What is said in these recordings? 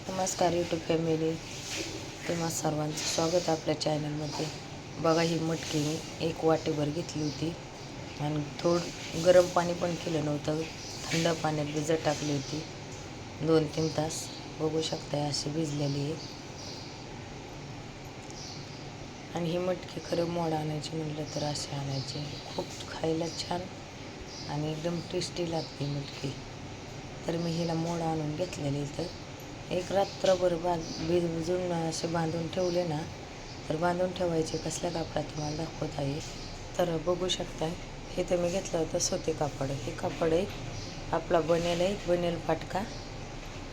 नमस्कार YouTube family, तुम्हा सर्वांचं स्वागत आपल्या चॅनलमध्ये. बघा, ही मटकी मी एक वाटीभर घेतली होती आणि थोडं गरम पाणी पण केलं नव्हतं, थंड पाण्यात भिजत टाकली होती 2-3 तास. बघू शकता अशी भिजलेली आहे. आणि ही मटकी खरं मोड आणायची म्हटलं तर अशी आणायची, खूप खायला छान आणि एकदम टेस्टी लागते मटकी. तर मी हिला मोड आणून घेतलेली. तर एक रात्रभर भिजून असे बांधून ठेवले ना, तर बांधून ठेवायचे कसल्या कापडात तुम्हाला दाखवत आहे. तर बघू शकता, हे तर मी घेतलं होतं सुती कापड. हे कापड आहे आपला बनेल फाटका.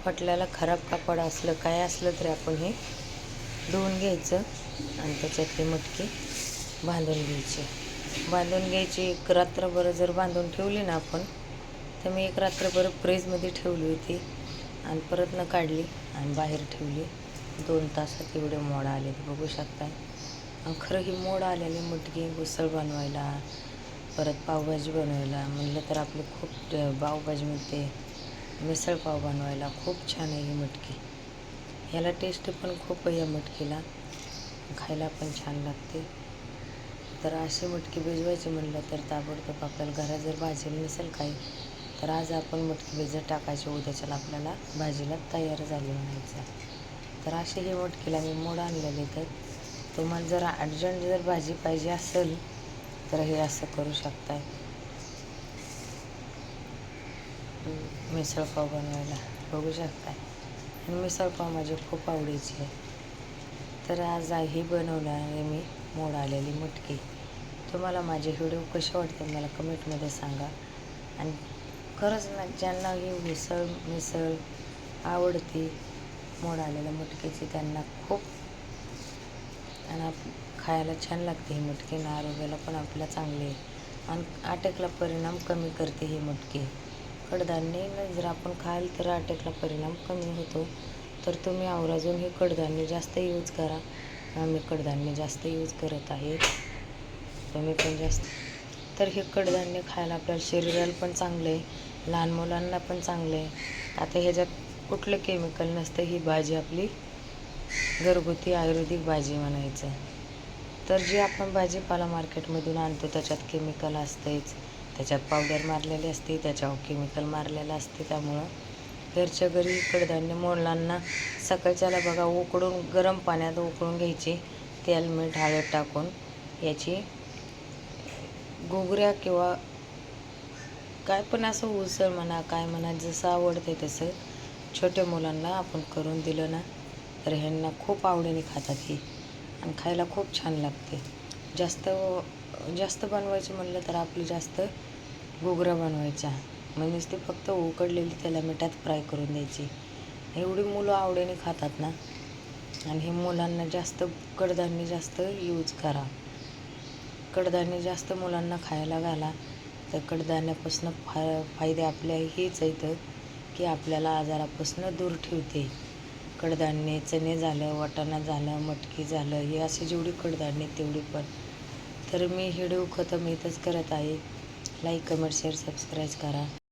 फाटल्याला खराब कापड असलं काय असलं तरी आपण हे धुवून घ्यायचं आणि त्याच्यातली मटकी बांधून घ्यायची. एक रात्रभर जर बांधून ठेवली ना आपण, तर मी एक रात्रभर फ्रीजमध्ये ठेवली होती आणि परत न काढली आणि बाहेर ठेवली. 2 तासात एवढे मोड आले बघू शकता. आणि खरं ही मोड आलेली मटकी उसळ बनवायला, परत पावभाजी बनवायला म्हणलं तर आपली खूप पावभाजीमध्ये मिसळ पाव बनवायला खूप छान आहे ही मटकी. ह्याला टेस्ट पण खूप आहे या मटकीला, खायला पण छान लागते. तर अशी मटकी भिजवायची म्हणलं तर ताबडतोब आपल्याला घरात जर भाजी नसेल काही, तर आज आपण मटकी भिजत टाकायची, उद्याच्याला आपल्याला भाजीला तयार झाली म्हणायचं. तर अशी ही मटकीला मी मोड आणलेली. तर तुम्हाला जर अर्जंट जर भाजी पाहिजे असेल तर हे असं करू शकताय मिसळपाव बनवायला. बघू शकताय, आणि मिसळपाव माझी खूप आवडीची आहे. तर आज ही बनवलं आहे मी मोड आलेली मटकी. तुम्हाला माझे व्हिडिओ कसे वाटतात मला कमेंटमध्ये सांगा. आणि खरंच ना, ज्यांना ही मिसळ आवडती मोड आलेल्या मटकीची, त्यांना खूप आणि खायला छान लागते ही मटकी. आणि आरोग्याला पण आपल्याला चांगली आहे आणि अटॅकला परिणाम कमी करते ही मटकी. कडधान्य जर आपण खाल तर अटॅकला परिणाम कमी होतो. तर तुम्ही आवर्जून हे कडधान्य जास्त यूज करा. आम्ही कडधान्य जास्त यूज करत आहे, तुम्ही पण जास्त. तर हे कडधान्य खायला आपल्याला शरीराला पण चांगलं आहे, लहान मुलांना पण चांगलं आहे. आता ह्याच्यात कुठलं केमिकल नसतं. ही भाजी आपली घरगुती आयुर्वेदिक भाजी म्हणायचं. तर जी आपण भाजीपाला मार्केटमधून आणतो त्याच्यात केमिकल असतेच, त्याच्यात पावडर मारलेली असते, त्याच्यावर केमिकल मारलेलं असते. त्यामुळं घरच्या घरी कडधान्य मुलांना सकाळच्याला बघा उकडून गरम पाण्यात उकळून घ्यायची, तेल मीठ हळद टाकून याची घुगऱ्या किंवा काय पण असं उसळ म्हणा काय म्हणा जसं आवडते तसं छोट्या मुलांना आपण करून दिलं ना, तर ह्यांना खूप आवडीने खातात ही आणि खायला खूप छान लागते. जास्त बनवायची म्हणलं तर आपली जास्त घुगऱ्या बनवायच्या, म्हणजेच ती फक्त उकडलेली त्याला मिठात फ्राय करून द्यायची. एवढी मुलं आवडीने खातात ना. आणि हे मुलांना जास्त कडधान्य जास्त यूज करा. कडधान्य जास्त मुलांना खायला घाला. तर कडधान्यापासून फायदे आपल्या हेच आहेत की आपल्याला आजारापासून दूर ठेवते. कडधान्य चणे झालं, वाटाणा झालं, मटकी झालं, हे असे जेवढी कडधान्य तेवढी पण. तर मी व्हिडिओ खतम इथंच करत आहे. लाईक कमेंट शेअर सबस्क्राईब करा.